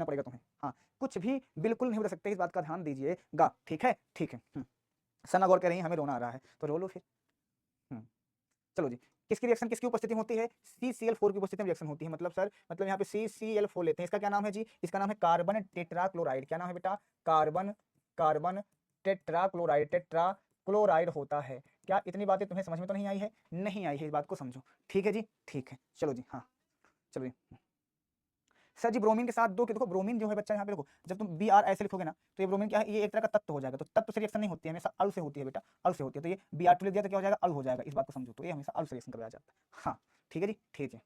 लिखना पड़ेगा तुम्हें। हाँ, कुछ भी बिल्कुल नहीं बदल सकते, इस बात का ध्यान दीजिएगा। ठीक है, ठीक है। सना गौर कह रही है हमें रोना आ रहा है, तो रो लो फिर। चलो जी, किसकी रिएक्शन किसकी उपस्थिति में होती है? CCl4 की उपस्थिति में रिएक्शन होती है। मतलब सर, मतलब यहाँ पे CCl4 लेते हैं, इसका क्या नाम है जी? इसका नाम है कार्बन टेट्राक्लोराइड। क्या नाम है बेटा? कार्बन कार्बन टेट्राक्लोराइड, टेट्राक्लोराइड होता है। क्या इतनी बातें तुम्हें समझ में तो नहीं आई है? नहीं आई है, इस बात को समझो। ठीक है जी, ठीक है। चलो जी, हाँ चलो जी। सर जी ब्रोमीन के साथ दो के देखो, ब्रोमीन जो है बच्चा यहाँ पे देखो, जब तुम Br ऐसे लिखोगे ना, तो ये ब्रोमीन क्या है? ये एक तरह का तत्व हो जाएगा। तो तत्व से रिएक्शन नहीं होती है, हमेशा अल से होती है बेटा, अल से होती है। तो ये Br2 लिख दिया तो क्या हो जाएगा? अल हो जाएगा। इस बात को समझो, तो ये हमेशा अल से रिएक्शन करवाया जाता है। हाँ ठीक है जी, ठीक है।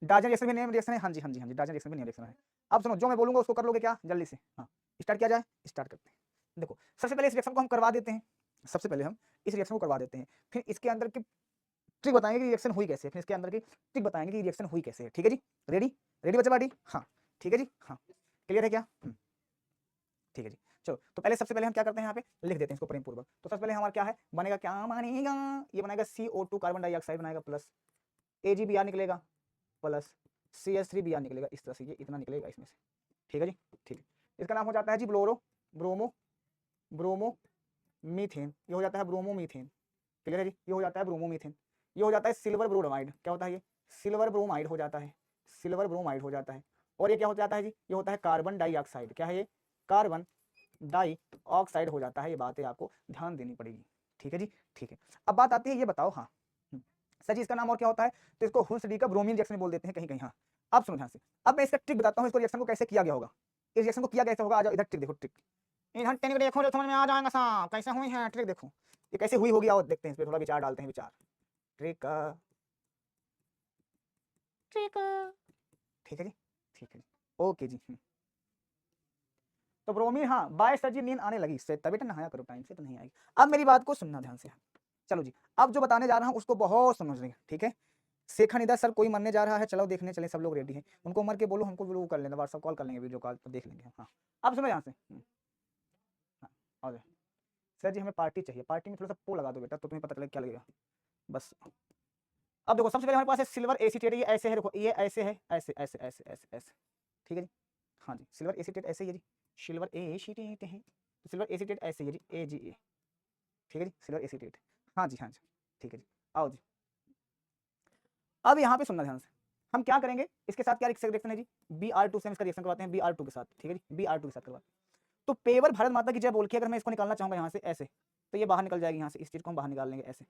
डाजन रिएक्शन भी नेम रिएक्शन है। हाँ जी, हाँ जी, हाँ जी, डाजन रिएक्शन भी नेम रिएक्शन है। अब सुनो, जो मैं बोलूंगा उसको कर लोगे क्या? जल्दी से। हाँ, स्टार्ट किया जाए, स्टार्ट करते हैं। देखो, सबसे पहले इस रिएक्शन को हम करवा देते हैं, सबसे पहले हम इस रिएक्शन को करवा देते हैं, फिर इसके अंदर की ट्रिक बताएंगे कि रिएक्शन हुई कैसे है, फिर इसके अंदर की ट्रिक बताएंगे कि रिएक्शन हुई कैसे है। ठीक है जी, रेडी? रेडी बच्चा पार्टी? हाँ ठीक है जी, हाँ क्लियर है क्या? ठीक है जी। चलो, तो पहले सबसे पहले हम क्या करते हैं, यहाँ पे लिख देते हैं इसको प्रेम पूर्वक। तो सबसे पहले हमारा क्या है बनेगा, क्या बनेगा? ये बनेगा CO2 कार्बन डाइऑक्साइड बनेगा, प्लस AgBr निकलेगा, प्लस CH3Br निकलेगा। इस तरह से ये इतना निकलेगा इसमें से। ठीक है जी, ठीक है। इसका नाम हो जाता है जी ब्रोमो मीथेन। ये हो जाता है ब्रोमो मीथेन। क्लियर है जी, ये हो जाता है ब्रोमो मीथेन। ये हो जाता है सिल्वर ब्रोमाइड। क्या होता है ये? सिल्वर ब्रोमाइड हो जाता है, सिल्वर ब्रोमाइड हो जाता है। और ये क्या हो जाता है जी? ये होता है कार्बन डाइऑक्साइड। क्या है ये? कार्बन डाइऑक्साइड हो जाता है। ये बातें आपको ध्यान देनी पड़ेगी। ठीक है जी, ठीक है। अब बात आती है, ये बताओ, हाँ सर जी इसका नाम और क्या होता है? तो इसको हुल्स डी का ब्रोमीन रिएक्शन बोल देते हैं कहीं कहीं। हाँ, अब सुनो ध्यान से, अब मैं इसका ट्रिक बताता हूँ, इसको रिएक्शन को कैसे किया गया होगा। इस रिएक्शन को किया कैसे होगा? आ जाओ इधर, ट्रिक देखो, ट्रिक इधर टेन देखो, जो समझ में आ जाएगा साहब कैसे हुई है। ट्रिक देखो ये कैसे हुई होगी, और देखते हैं, इस पर थोड़ा विचार डालते हैं, विचार। ट्रिक ट्रिक, ठीक है जी, ठीक है जी, ओके जी। तो ब्रोमीन, हाँ बाय सर जी नींद आने लगी इससे, तभी तो नहाया करो टाइम से, तो नहीं आएगी। अब मेरी बात को सुनना ध्यान से। चलो जी, अब जो बताने जा रहा हूँ उसको बहुत समझ लेंगे। ठीक है, शेखा निदा सर कोई मरने जा रहा है, चलो देखने चले, सब लोग रेडी हैं। उनको मर के बोलो, हमको वो कर लेना, व्हाट्सअप कॉल कर लेंगे, वीडियो कॉल तो देख लेंगे। हाँ, अब सुनो यहाँ से। हाँ, आ जाओ। सर जी हमें पार्टी चाहिए, पार्टी में थोड़ा सा पो लगा दो बेटा, तो तुम्हें पता चले क्या लगेगा बस। अब देखो, सबसे पहले हमारे पास है सिल्वर एसीटेट। ये ऐसे है, देखो ये ऐसे है, ऐसे ऐसे ऐसे ऐसे ऐसे। ठीक है जी, हाँ जी, सिल्वर एसीटेट ऐसे ही है जी, सिल्वर एसीटेट है। तो सिल्वर एसीटेट ऐसे ही है जी, AgA। ठीक है जी, सिल्वर एसीटेट। हाँ जी, हाँ जी, ठीक है जी, आओ जी। अब यहाँ पे सुनना ध्यान से, हम क्या करेंगे, इसके साथ क्या रिएक्शन है जी? Br2 से हम इसका रिएक्शन करवाते हैं, Br2 के साथ। ठीक है जी, Br2 के साथ करवाते हैं। तो पेवर भारत माता की जय बोल के अगर मैं इसको निकालना चाहूंगा यहाँ से ऐसे, तो ये बाहर निकल जाएगी यहाँ से, इस चीज को हम बाहर निकाल लेंगे ऐसे।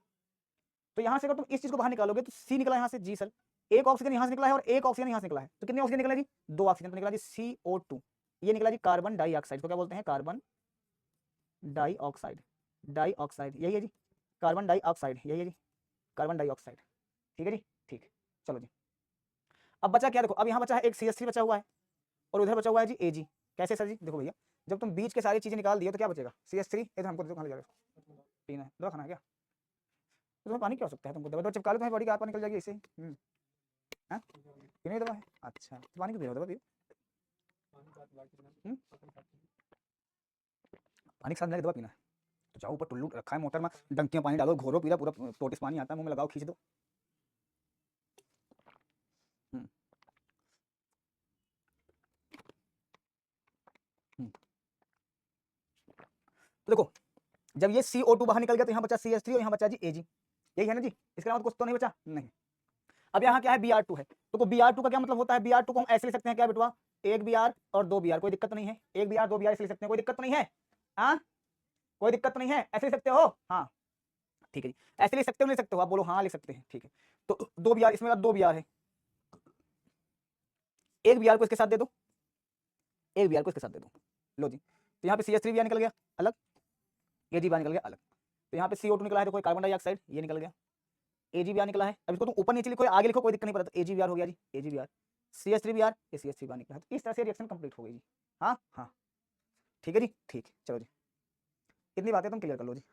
तो यहाँ से अगर तुम इस चीज को बाहर निकालोगे तो C निकला यहाँ से, जी सर। एक ऑक्सीजन यहाँ से निकला है और एक ऑक्सीजन यहाँ से निकला है, तो कितने ऑक्सीजन निकला जी? 2 ऑक्सीजन। तो निकला जी CO2। ये निकला जी कार्बन डाइऑक्साइड। तो क्या बोलते हैं? कार्बन डाइऑक्साइड, डाइऑक्साइड यही है जी, कार्बन डाइऑक्साइड यही है जी, कार्बन डाइऑक्साइड। ठीक है जी, ठीक। चलो जी, अब बचा क्या? देखो, अब यहाँ बचा है एक CH3 बचा हुआ है, और उधर बचा हुआ है जी Ag। कैसे सर जी? देखो भैया, जब तुम बीच के सारी चीजें निकाल दिए तो क्या बचेगा? CH3। इधर हमको कहाँ ले जाएगा? पीना है, दवा खाना है क्या? तो तुम्हें पानी क्या हो सकता है? तुमको दवा चिपका लो, तुम्हारी बॉडी का निकल जाएगी ऐसे। हाँ, पीने की दवा है, अच्छा तो पानी क्यों पी रहे हो? दवा पियो। पानी के साथ मिला के दवा पीना है? तो जाओ ऊपर, टुल्लू रखा है मोटर में, डंकियां पानी डालो, घोरो, पूरा पूरा टोटिस पानी आता है, मुंह में लगाओ, खींच दो। तो देखो, जब ये CO2 बाहर निकल गया तो यहाँ बचा CH3 और यहाँ बचा जी Ag। यही है ना जी, इसके अलावा कुछ तो नहीं बचा? नहीं। अब यहाँ क्या है? Br2 है। तो Br2 का क्या मतलब होता है? Br2 को हम ऐसे लिख सकते हैं, क्या बेटवा? एक Br और दो Br, कोई दिक्कत तो नहीं है? एक Br दो Br ऐसे लिख सकते हैं, कोई दिक्कत तो नहीं है? हाँ, कोई दिक्कत तो नहीं है? ऐसे लिख सकते हो? हाँ ठीक है जी, ऐसे लिख सकते हो, नहीं लिख सकते हो? आप बोलो हाँ लिख सकते हैं। ठीक है, तो दो Br, इसमें दो Br है, एक Br को इसके साथ दे दो, एक Br को इसके साथ दे दो। लो जी, तो यहाँ पे CH3 निकल गया अलग, Ag निकल गया अलग। तो यहाँ पे CO2 निकला है, तो कोई कार्बन डाइऑक्साइड ये निकल गया, AgBr निकला है। अब इसको तुम ऊपर नीचे लिखो, आगे लिखो, कोई दिक्कत नहीं पड़ता। AgBr हो गया जी, AgBr। CH3Br, ये CH3Br निकला है। तो इस तरह से रिएक्शन कंप्लीट हो गई जी। हाँ हाँ, ठीक है जी, ठीक। चलो जी, इतनी बातें तुम क्लियर कर लो जी।